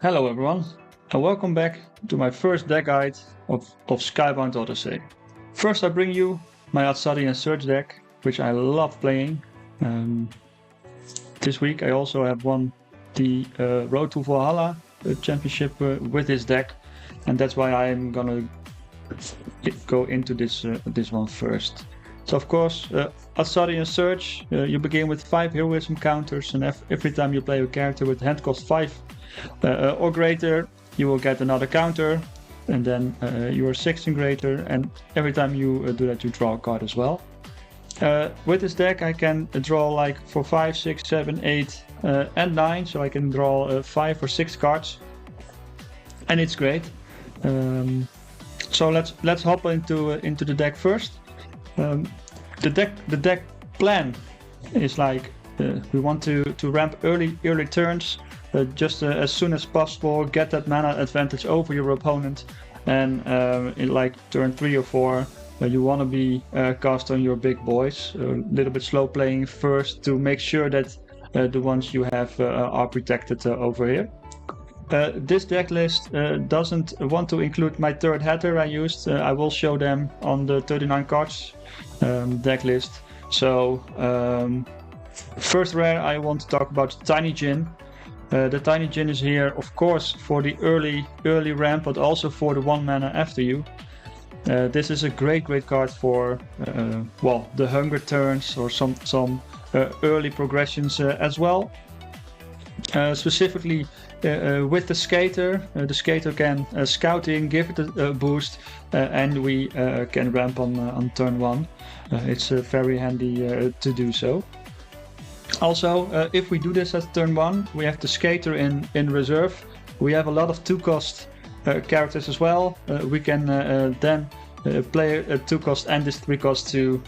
Hello everyone, and welcome back to my first deck guide of Skybound Odyssey. First I bring you my Atsadi and Search deck, which I love playing. This week I also have won the Road to Valhalla championship with this deck, and that's why I'm gonna go into this one first. So of course, Atsadi and Search, you begin with 5 heroism counters, and every time you play a character with hand cost 5 or greater, you will get another counter, and then you are 16 greater, and every time you do that you draw a card as well. With this deck I can draw like for 5, 6, 7, 8 and 9, so I can draw 5 or 6 cards, and it's great. So let's hop into the deck first. The deck plan is like we want to ramp early turns, just as soon as possible, get that mana advantage over your opponent, and in like turn 3 or 4 you want to be cast on your big boys, a little bit slow playing first to make sure that the ones you have are protected over here. This deck list doesn't want to include my third header I used. I will show them on the 39 cards deck list. So first rare I want to talk about Tiny Djinn. The Tiny Djinn is here of course for the early ramp, but also for the 1 mana after you. This is a great card for well, the hunger turns or some early progressions as well. Specifically with the skater can scouting, give it a boost, and we can ramp on turn 1. It's very handy to do so. Also, if we do this at turn 1, we have the skater in reserve. We have a lot of 2-cost characters as well. We can then play a 2-cost and this 3-cost to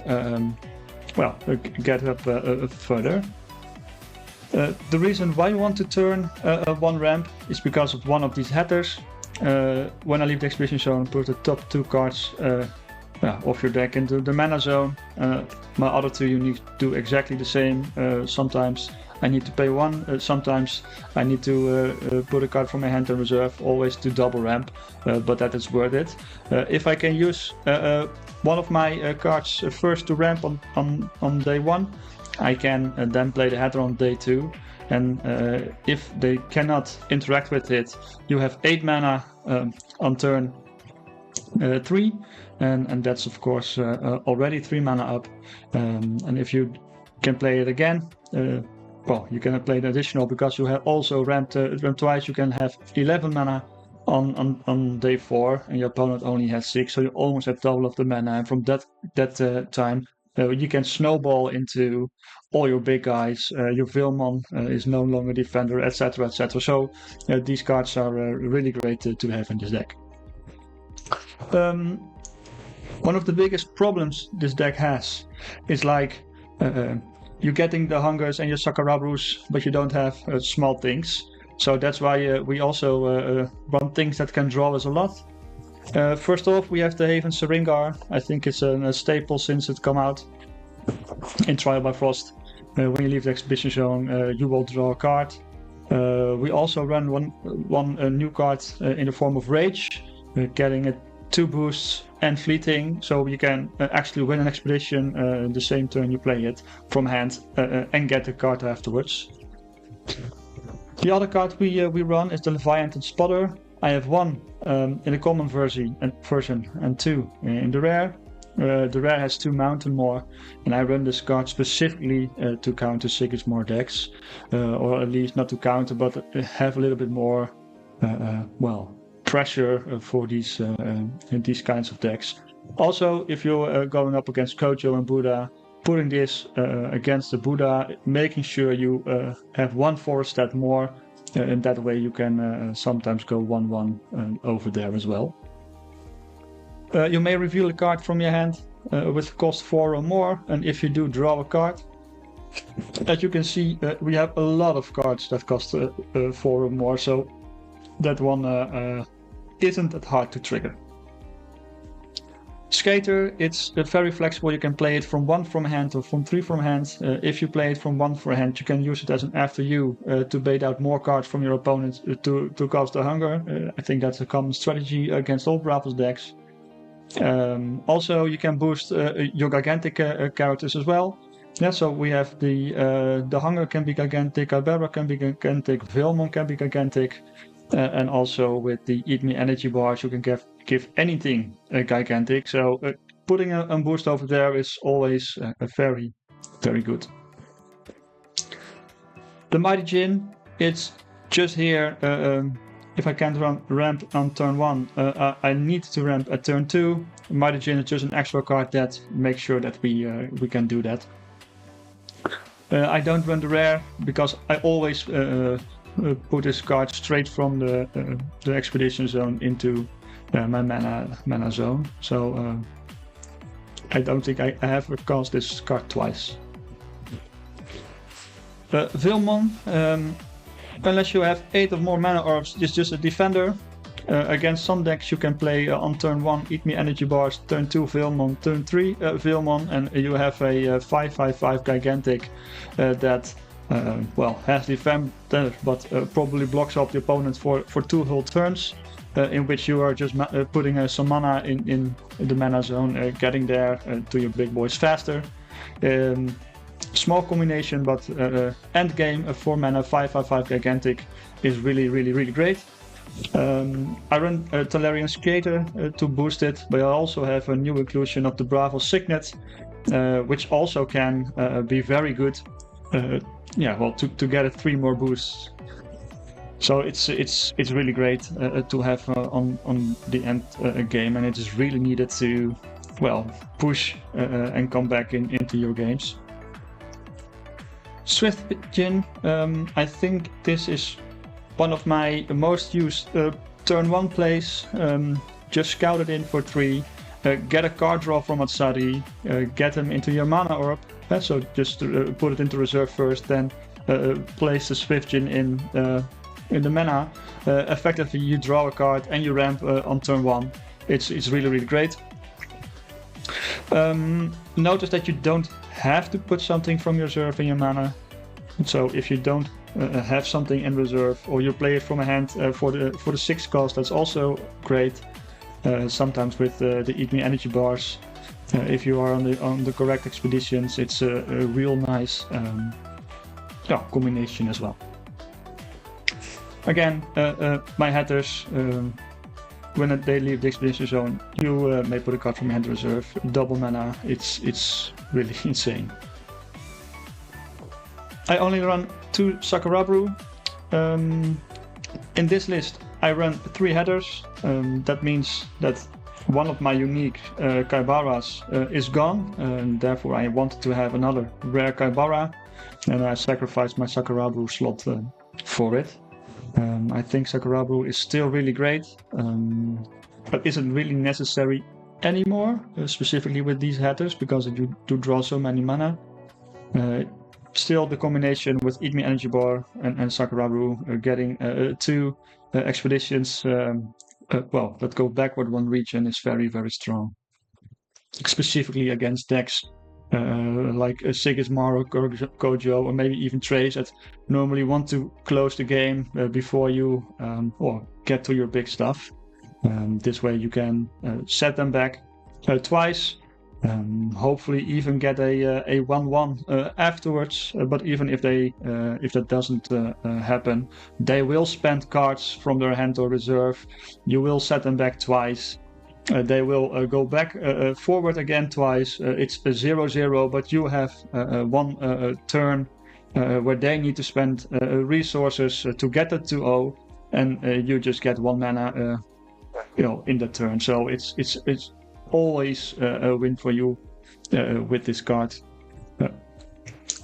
well, get up further. The reason why we want to turn 1 ramp is because of one of these headers. When I leave the exhibition zone, put the top 2 cards of your deck into the mana zone. My other 2 units do exactly the same. Sometimes I need to pay 1, sometimes I need to put a card from my hand in reserve, always to double ramp, but that is worth it. If I can use one of my cards first to ramp on day 1, I can then play the header on day 2, and if they cannot interact with it, you have 8 mana on turn 3, and that's of course already 3 mana up, and if you can play it again, well, you cannot play the additional because you have also ramped twice. You can have 11 mana on day 4, and your opponent only has 6, so you almost have double of the mana, and from that time you can snowball into all your big guys. Your Vilmon is no longer defender, etc. etc. So these cards are really great to have in this deck. One of the biggest problems this deck has is like you're getting the hungers and your Sakarabrus, but you don't have small things. So that's why we also run things that can draw us a lot. First off, we have the Haven Seringar. I think it's a staple since it come out in Trial by Frost. When you leave the exhibition zone, you will draw a card. We also run one new card in the form of Rage, getting 2 boosts and fleeting, so you can actually win an expedition the same turn you play it from hand and get the card afterwards. The other card we run is the Leviathan Spotter. I have 1 in the common version and 2 in the rare. The rare has 2 mountain more, and I run this card specifically to counter Sigismar decks, or at least not to counter, but have a little bit more well, pressure for these kinds of decks. Also, if you're going up against Kojo and Buddha, putting this against the Buddha, making sure you have 1 forest stat more. In that way you can sometimes go 1-1 over there as well. You may reveal a card from your hand with cost 4 or more, and if you do, draw a card. As you can see, we have a lot of cards that cost 4 or more, so that one isn't that hard to trigger. Skater, it's very flexible. You can play it from 1 from hand or from 3 from hand. If you play it from 1 from hand, you can use it as an after you to bait out more cards from your opponent to cause the hunger. I think that's a common strategy against all Bravos decks. Also, you can boost your gigantic characters as well. Yeah, so we have the hunger can be gigantic, Albera can be gigantic, Vilmon can be gigantic, and also with the Eat Me energy bars, you can give anything gigantic. So putting a boost over there is always very, very good. The Mighty Djinn, it's just here. If I can't ramp on turn 1, I need to ramp at turn 2. Mighty Djinn is just an extra card that makes sure that we can do that. I don't run the rare because I always put this card straight from the expedition zone into my mana zone. So I don't think I have cast this card twice. Vilmon, unless you have 8 or more mana orbs, it's just a defender. Against some decks you can play on turn 1 Eat Me energy bars, turn 2 Vilmon, turn 3 Vilmon, and you have a 5/5/5 gigantic that has defend but probably blocks up the opponent for 2 whole turns, in which you are just putting some mana in the mana zone, getting there to your big boys faster. Small combination, but end game, a 4 mana 5/5/5 gigantic is really great. I run Talarian Skater to boost it, but I also have a new inclusion of the Bravo Signet, which also can be very good. To get 3 more boosts. So it's really great to have on the end game, and it is really needed to push and come back into your games. Swift Djinn, I think this is one of my most used turn 1 plays. Just scout it in for 3, get a card draw from Atsadi, get him into your mana orb. So just put it into reserve first, then place the Swift Djinn in the mana. Effectively, you draw a card and you ramp on turn 1. It's really great. Notice that you don't have to put something from your reserve in your mana. So if you don't have something in reserve, or you play it from a hand for the 6 cost, that's also great. Sometimes with the Eat Me energy bars, if you are on the correct expeditions, it's a real nice combination as well. Again, my headers, when they leave the expedition zone, you may put a card from your hand to reserve, double mana. It's really insane. I only run 2 Sakurabru. In this list, I run 3 headers. That means that one of my unique Kaibaras is gone, and therefore I wanted to have another rare Kaibara, and I sacrificed my Sakurabru slot for it. I think Sakurabru is still really great, but isn't really necessary anymore, specifically with these headers, because you do draw so many mana. Still, the combination with Eat Me Energy Bar and Sakurabru getting 2 expeditions that go backward 1 region is very strong. Specifically against decks like Sigismar or Kojo, or maybe even Trace, that normally want to close the game before you get to your big stuff. This way you can set them back twice. Hopefully even get a 1/1 afterwards, but even if that doesn't happen, they will spend cards from their hand or reserve. You will set them back twice. They will go back forward again twice. It's a 0/0, but you have 1 turn where they need to spend resources to get the 2/0, and you just get 1 mana in the turn. So it's always a win for you with this card.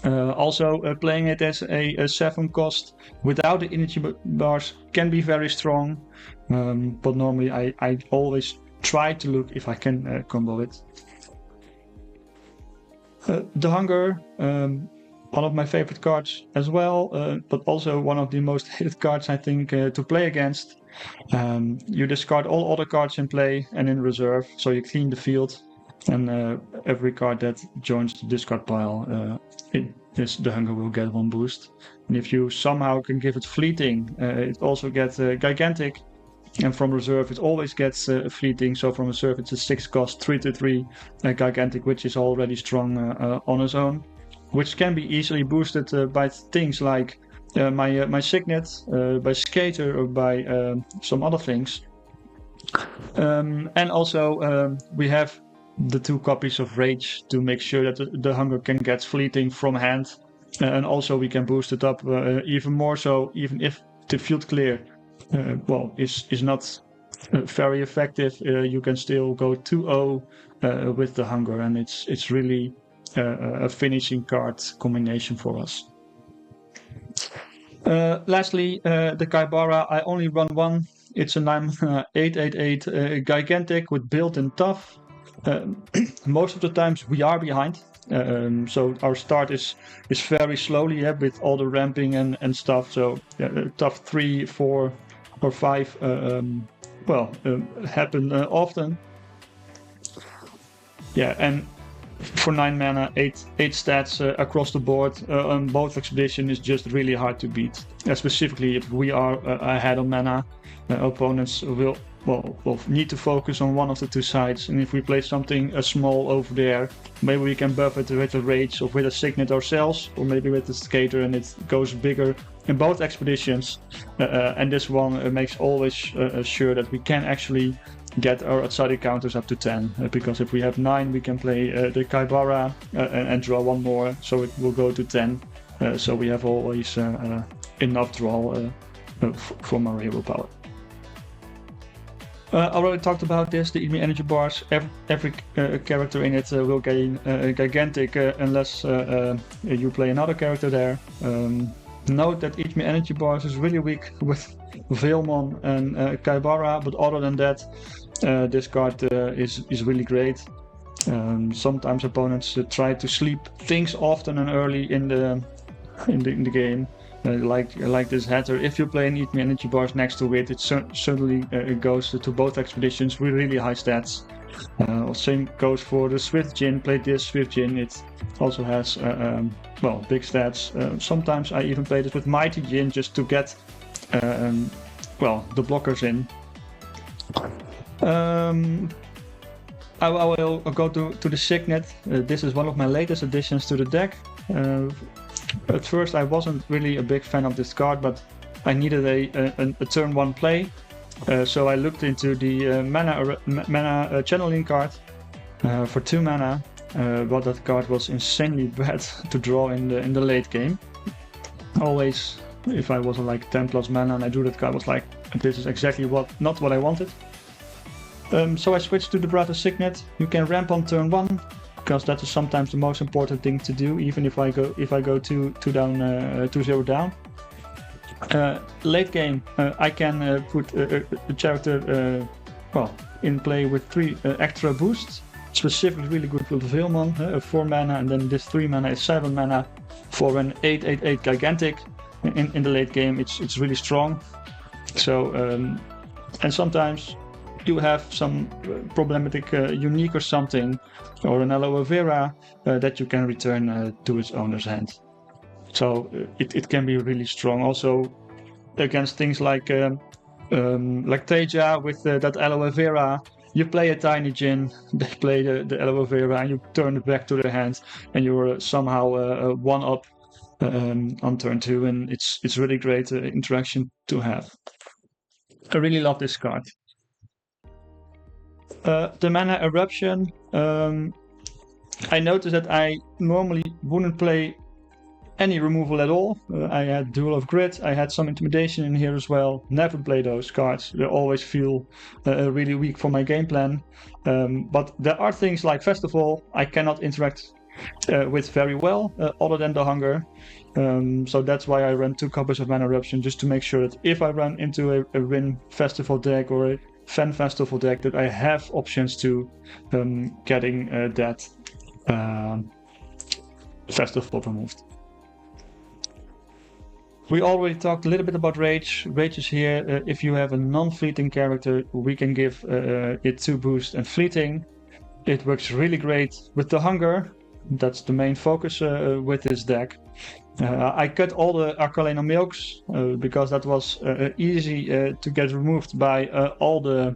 Also, playing it as a 7 cost without the energy bars can be very strong, but normally I always try to look if I can combo it. The hunger, one of my favorite cards as well, but also one of the most hated cards, I think, to play against. You discard all other cards in play and in reserve, so you clean the field, and every card that joins the discard pile, the hunger will get 1 boost. And if you somehow can give it fleeting, it also gets gigantic. And from reserve, it always gets fleeting. So from reserve, it's a 6 cost 3/3 gigantic, which is already strong on its own, which can be easily boosted by things like my Signet, by Skater, or by some other things. And also we have the 2 copies of Rage to make sure that the hunger can get fleeting from hand. And also we can boost it up even more, so even if the field clear is not very effective, you can still go 2-0 with the hunger, and it's really a finishing card combination for us. Lastly, the Kaibara, I only run 1. It's a 8/8 gigantic with built-in tough. Most of the times we are behind, so our start is very slowly with all the ramping and stuff. So tough 3, 4, or 5 happen often. Yeah, and for 9 mana, 8 stats across the board on both expedition is just really hard to beat. Specifically, if we are ahead on mana, opponents will need to focus on one of the 2 sides. And if we play something small over there, maybe we can buff it with a Rage or with a Signet ourselves, or maybe with the Skater, and it goes bigger in both expeditions. And this one makes always sure that we can actually get our Atsadi counters up to 10, because if we have 9, we can play the Kaibara and draw 1 more, so it will go to 10. So we have always enough draw from our hero power. I already talked about this, the Eat Me Energy bars. Every character in it will gain gigantic unless you play another character there. Note that Eat Me Energy bars is really weak with Veilmon and Kaibara, but other than that, this card is really great. Sometimes opponents try to sleep things often and early in the game. Like this Hatter, if you play an Eat Me Energy bars next to it, it certainly goes to both expeditions with really high stats. Same goes for the Swift Djinn. Play this Swift Djinn, it also has big stats. Sometimes I even play this with Mighty Djinn just to get the blockers in. I will go to the Signet. This is one of my latest additions to the deck. At first I wasn't really a big fan of this card, but I needed a turn 1 play. So I looked into the mana channeling card for 2 mana, but that card was insanely bad to draw in the late game. Always, if I was like 10 plus mana and I drew that card, I was like, this is exactly not what I wanted. So I switched to the Brata Signet. You can ramp on turn 1, because that is sometimes the most important thing to do, even if I go 2-0 down. Late game, I can put a character in play with 3 extra boosts. Specifically really good with Veilmon, 4 mana, and then this 3 mana is 7 mana for an 8/8 gigantic. In the late game, it's really strong. So and sometimes you have some problematic unique or something, or an aloe vera that you can return to its owner's hand. So it can be really strong. Also against things like Teja with that aloe vera, you play a tiny Djinn, they play the aloe vera, and you turn it back to their hand, and you're somehow 1-up on turn 2, and it's really great interaction to have. I really love this card. The mana eruption, I noticed that I normally wouldn't play any removal at all. I had Duel of Grit, I had some intimidation in here as well. Never play those cards. They always feel really weak for my game plan. But there are things like Festival I cannot interact with very well, other than the hunger. So that's why I run 2 copies of Mana Eruption, just to make sure that if I run into a Win Festival deck or a Fan Festival deck, that I have options to getting that Festival removed. We already talked a little bit about Rage. Rage is here. If you have a non-fleeting character, we can give it 2 boost and fleeting. It works really great with the Hunger. That's the main focus with this deck. I cut all the Arcalena Milks because that was easy to get removed by all the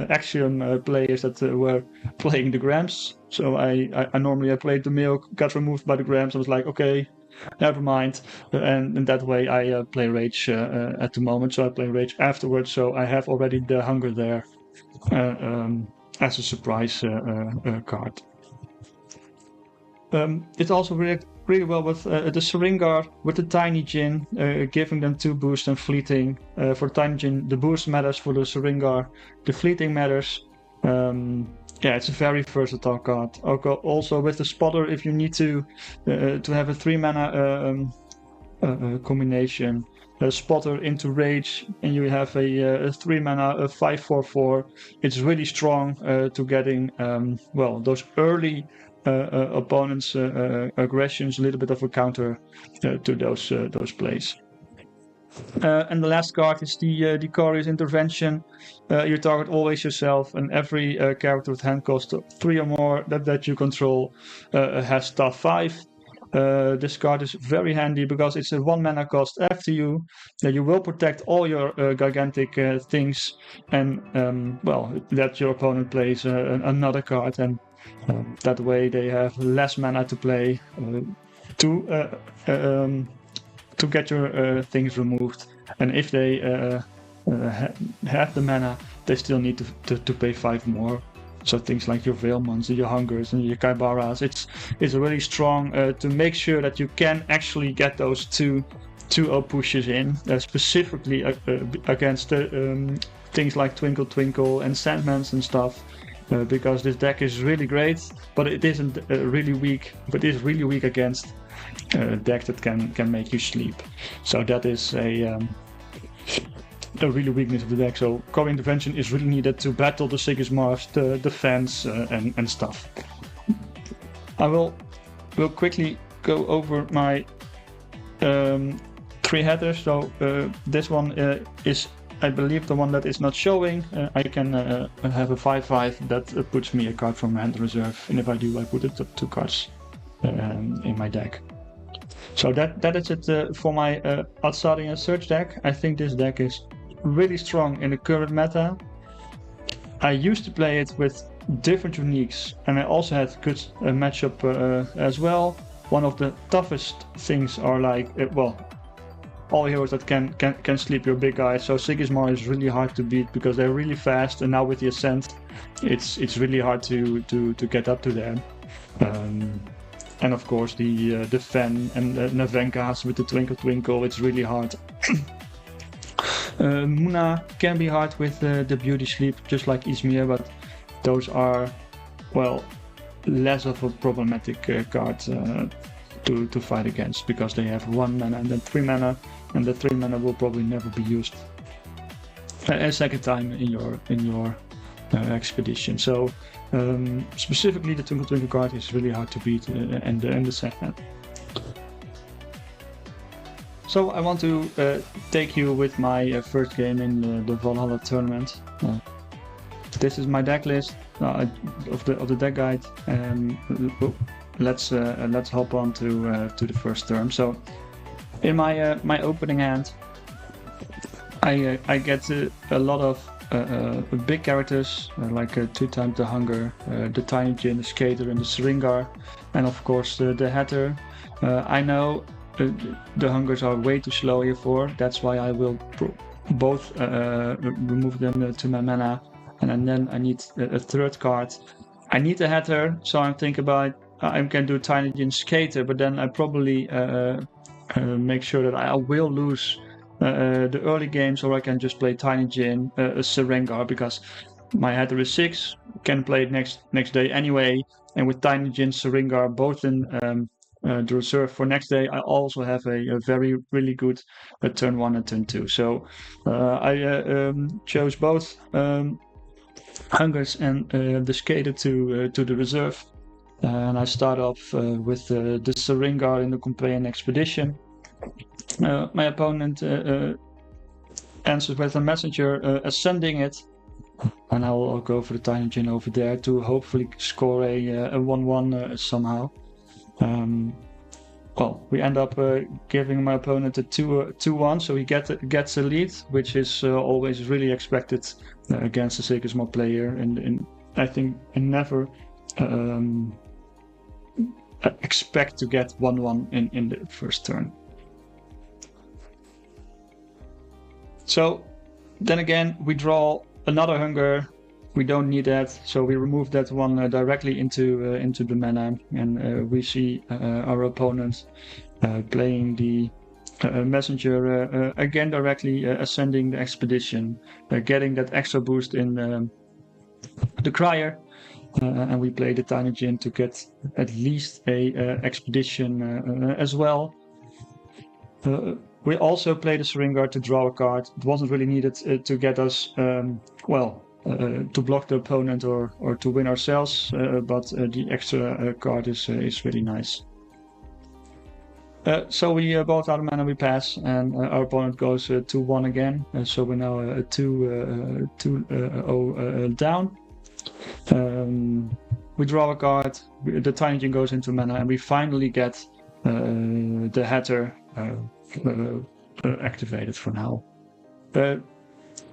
Axiom players that were playing the Grams. So I normally played the Milk, got removed by the Grams. I was like, okay, never mind. And in that way, I play Rage at the moment. So I play Rage afterwards. So I have already the Hunger there as a surprise card. It also worked really well with the Syringar, with the Tiny Djinn, giving them 2 boost and fleeting. For Tiny Djinn, the boost matters. For the Syringar, the fleeting matters. Yeah, it's a very versatile card. Also with the Spotter, if you need to have a 3 mana combination, Spotter into Rage, and you have a 3 mana 5/4/4. It's really strong to getting those early opponents' aggressions, a little bit of a counter to those plays. And the last card is the Corius Intervention. You target always yourself, and every character with hand cost 3 or more that you control has staff 5. This card is very handy because it's a 1 mana cost after you. You will protect all your gigantic things, and that your opponent plays another card, and that way they have less mana to play to get your things removed. And if they have the mana, they still need to pay 5 more. So things like your Veilmons, your Hungers, and your Kaibaras, it's really strong to make sure that you can actually get those 2/0 pushes in, specifically against things like Twinkle Twinkle and Sandmans and stuff. Because this deck is really great, but it isn't really weak. But it is really weak against decks that can make you sleep. So that is a really weakness of the deck. So Core Intervention is really needed to battle the Sigismars, the defense, and stuff. I will quickly go over my 3 headers. So this one is, I believe, the one that is not showing. I can have a 5/5 that puts me a card from hand reserve, and if I do, I put it 2 cards in my deck. So that is it for my Atsadi and Search deck. I think this deck is really strong in the current meta. I used to play it with different uniques, and I also had good matchup as well. One of the toughest things are like, all heroes that can sleep your big guys. So Sigismar is really hard to beat because they're really fast, and now with the Ascent, it's really hard to get up to them. And of course the Fen and Navenkas with the Twinkle Twinkle, it's really hard. Muna can be hard with the Beauty Sleep, just like Izmir, but those are, less of a problematic card to fight against, because they have 1 mana and then 3 mana, and the 3 mana will probably never be used a second time in your expedition. So specifically the Twinkle Twinkle card is really hard to beat, and the Sandman. So I want to take you with my first game in the Valhalla tournament. This is my deck list of the deck guide. Let's hop on to the first turn. So in my opening hand, I get a lot of big characters like 2 times the Hunger, the Tiny Djinn, the Skater, and the Syringar, and of course the Hatter. I know the Hungers are way too slow here that's why I will both remove them to my mana, and then I need a third card. I need a Hatter, so I'm thinking about I can do Tiny Djinn, Skater, but then I probably make sure that I will lose the early games, or I can just play Tiny Djinn, Syringar, because my Hatter is 6, can play it next day anyway, and with Tiny Djinn, Syringar both in the reserve for next day, I also have a really good turn 1 and turn 2. So I chose both Hungers and the Skater to the reserve, and I start off with the Syringar in the Companion Expedition. My opponent answers with a messenger ascending it, and I will go for the tiny gin over there to hopefully score a 1-1 somehow. Well, we end up giving my opponent a 2-1, so he gets a lead, which is always really expected against a Sigismar player, and I think I never expect to get 1-1 in the first turn. So then again, we draw another hunger. We don't need that, so we remove that one directly into the mana, and we see our opponent playing the messenger again directly ascending the expedition, getting that extra boost in the crier, and we play the tiny gin to get at least a expedition as well. We also play the Syringar to draw a card. It wasn't really needed to get us to block the opponent or to win ourselves, but the extra card is really nice. So we both out of mana, we pass, and our opponent goes 2-1 again. So we're now 2-0 down. We draw a card, the tiny gin goes into mana, and we finally get the Hatter activated for now.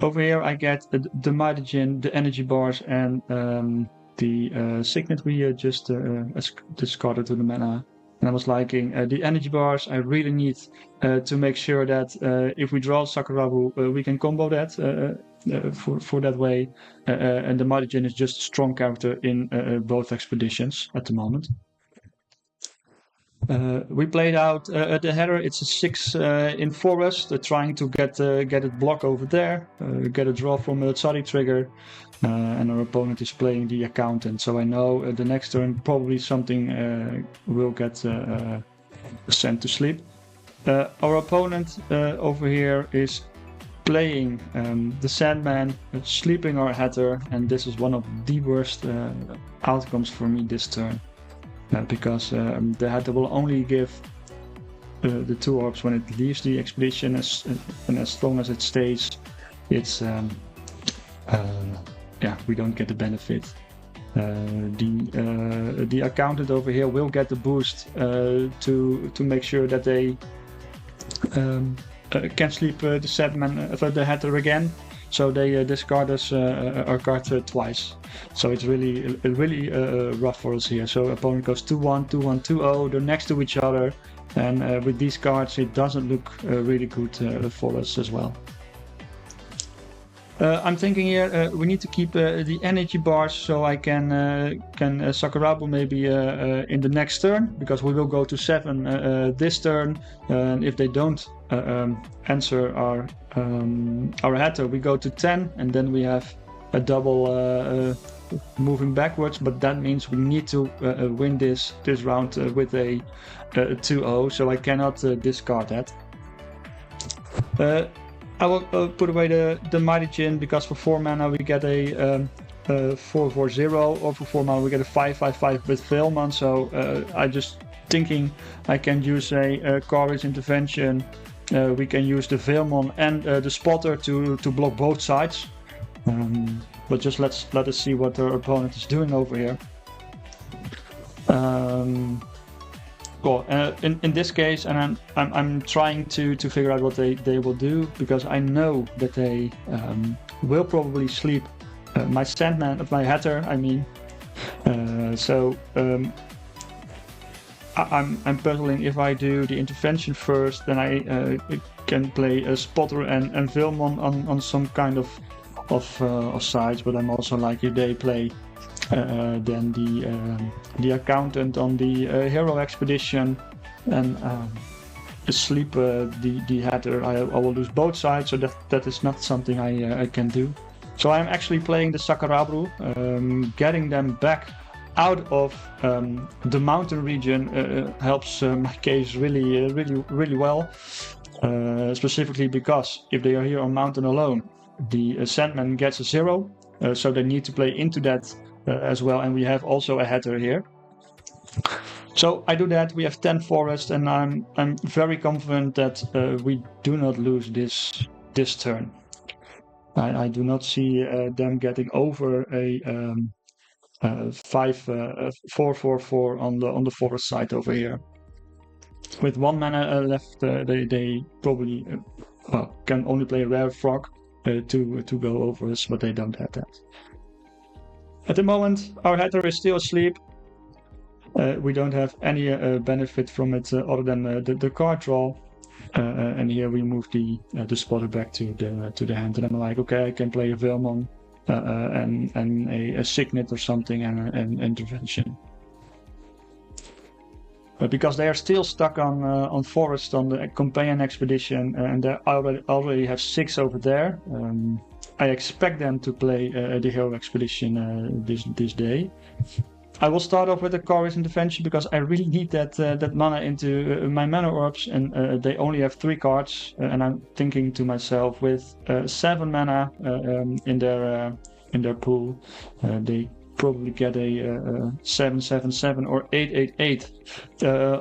Over here I get the Mighty Gin, the energy bars, and the Signet we just discarded to the mana. And I was liking the energy bars. I really need to make sure that if we draw Sakurabu, we can combo that for that way. And the Mighty Gin is just a strong character in both expeditions at the moment. We played out the header. It's a 6 in forest, trying to get it block over there, get a draw from a Atsadi trigger, and our opponent is playing the accountant. So I know the next turn probably something will get sent to sleep. Our opponent over here is playing the Sandman, sleeping our Hatter, and this is one of the worst outcomes for me this turn. Because the Hatter will only give the 2 orbs when it leaves the expedition, and as long as it stays, it's we don't get the benefit. The accountant over here will get the boost to make sure that they can sleep the Sandman, the Hatter again. So they discard us our card twice. So it's really rough for us here. So opponent goes 2-1, 2-1, 2-0. They're next to each other, and with these cards, it doesn't look really good for us as well. I'm thinking here we need to keep the energy bars so I can Sakurabu maybe in the next turn, because we will go to 7 this turn, and if they don't answer our Hatter, we go to 10, and then we have a double moving backwards, but that means we need to win this round with a 2-0, so I cannot discard that. I will put away the Mighty Gin, because for 4 mana we get a 4-4-0, or for 4 mana we get a 5-5-5 with Velman, so I just thinking I can use a Courage Intervention. We can use the Velman and the Spotter to block both sides. But just let us see what our opponent is doing over here. In this case, and I'm trying to figure out what they will do, because I know that they will probably sleep my Sandman, my Hatter, I mean. I'm puzzling if I do the intervention first, then I can play a Spotter and Velman on some kind of sides, but I'm also like, if they play then the accountant on the hero expedition and sleep the Hatter, I will lose both sides, so that is not something I can do. So I'm actually playing the Sakurabu, getting them back out of the mountain region helps my case really well, specifically because if they are here on mountain alone, the Sandman gets a 0, so they need to play into that as well, and we have also a Hatter here. So I do that. We have 10 forest, and I'm very confident that we do not lose this turn. I do not see them getting over a 4/4/4 on the forest side over here. With 1 mana left, they probably can only play a rare frog to go over us, but they don't have that. At the moment, our hatter is still asleep. We don't have any benefit from it other than the card draw. And here we move the spotter back to the hand, and I'm like, okay, I can play a Velmon and a Signet or something and an intervention. But because they are still stuck on forest on the companion expedition, and they already have 6 over there, I expect them to play the hero expedition this day. I will start off with the Chorus Intervention because I really need that mana into my mana orbs, and they only have 3 cards. And I'm thinking to myself, with 7 mana in their pool, they probably get a 7/7/7 or 8/8/8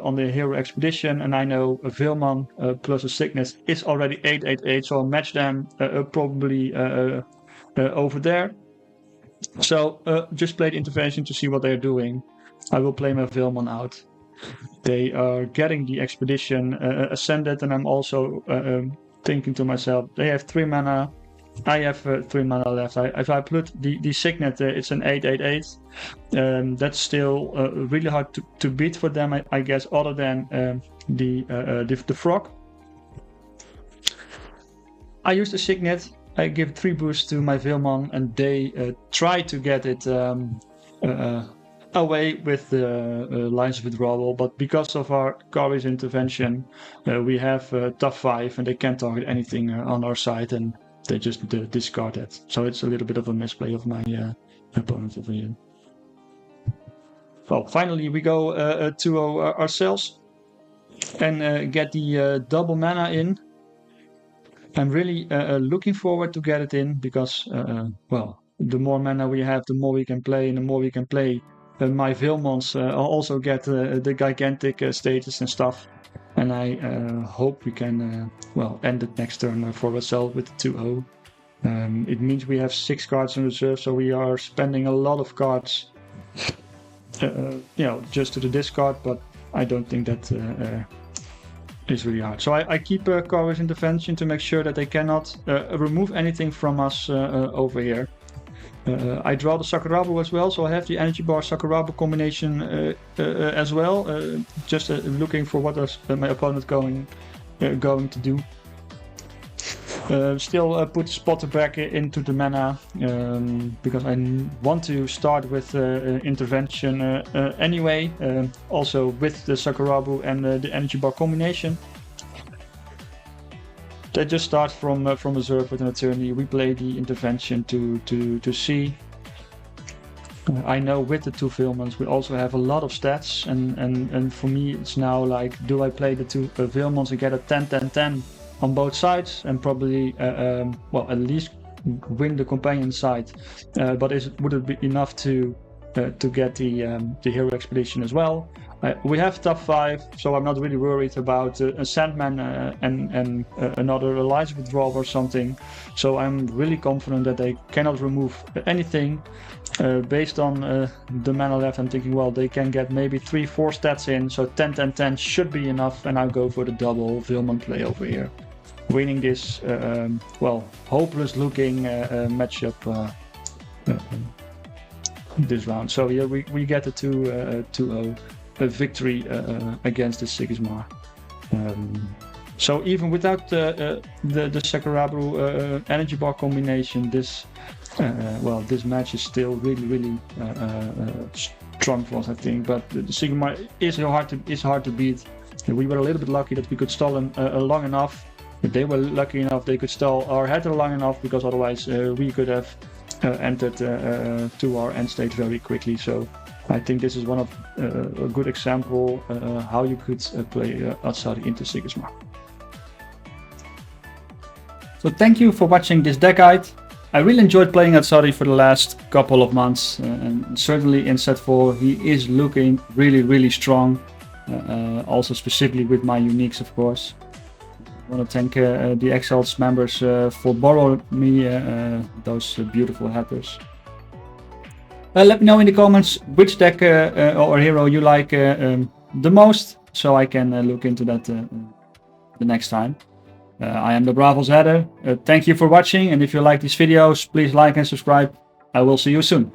on the hero expedition. And I know a Vilman plus a Signet is already 8/8/8, so I'll match them probably over there. So just play the intervention to see what they're doing. I will play my Vilman out. They are getting the expedition ascended, and I'm also thinking to myself, they have 3 mana. I have 3 mana left. If I put the Signet, it's an 8/8/8. That's still really hard to beat for them, I guess, other than the frog. I use the Signet. I give 3 boosts to my Vilmon, and they try to get it away with the lines of withdrawal, but because of our Kari's intervention, we have tough 5, and they can't target anything on our side, and they just discard it. So it's a little bit of a misplay of my opponent over here. Well, finally we go 2-0 ourselves and get the double mana in. I'm really looking forward to get it in because, well, the more mana we have, the more we can play, and the more we can play, my Vilmons also get the gigantic status and stuff. And I hope we can, well, end it next turn for ourselves with 2-0. It means we have 6 cards in reserve, so we are spending a lot of cards, just to the discard, but I don't think that is really hard. So I keep Chorus Intervention to make sure that they cannot remove anything from us over here. I draw the Sakurabu as well, so I have the Energy Bar Sakurabu combination as well, just looking for what is my opponent going to do. Still put Spotter back into the mana because I want to start with intervention anyway, also with the Sakurabu and the Energy Bar combination. They just start from reserve with an attorney. We play the intervention to see. I know with the 2 Vilmons we also have a lot of stats, and for me it's now like, do I play the 2 Vilmons and get a 10/10/10 on both sides and probably well, at least win the companion side, but would it be enough to get the hero expedition as well? We have top 5, so I'm not really worried about a Sandman and another Alliance withdrawal or something. So I'm really confident that they cannot remove anything. Based on the mana left, I'm thinking, well, they can get maybe 3-4 stats in, so 10/10/10 should be enough, and I'll go for the double Vilmon play over here, winning this well, hopeless looking matchup this round. So yeah, we get a 2-0 victory against the Sigismar. So even without the Sakurabu Energy Bar combination, this this match is still really strong for us, I think. But the Sigismar is hard to beat. We were a little bit lucky that we could stall them long enough. They were lucky enough they could stall our header long enough, because otherwise we could have entered to our end state very quickly. So I think this is one of a good example how you could play Atsadi into Sigismar. So thank you for watching this deck guide. I really enjoyed playing Atsadi for the last couple of months, and certainly in set 4 he is looking really strong, also specifically with my uniques, of course. I want to thank the Exalts members for borrowing me those beautiful headers. Let me know in the comments which deck or hero you like the most, so I can look into that the next time. I am the Bravos Header. Thank you for watching, and if you like these videos, please like and subscribe. I will see you soon.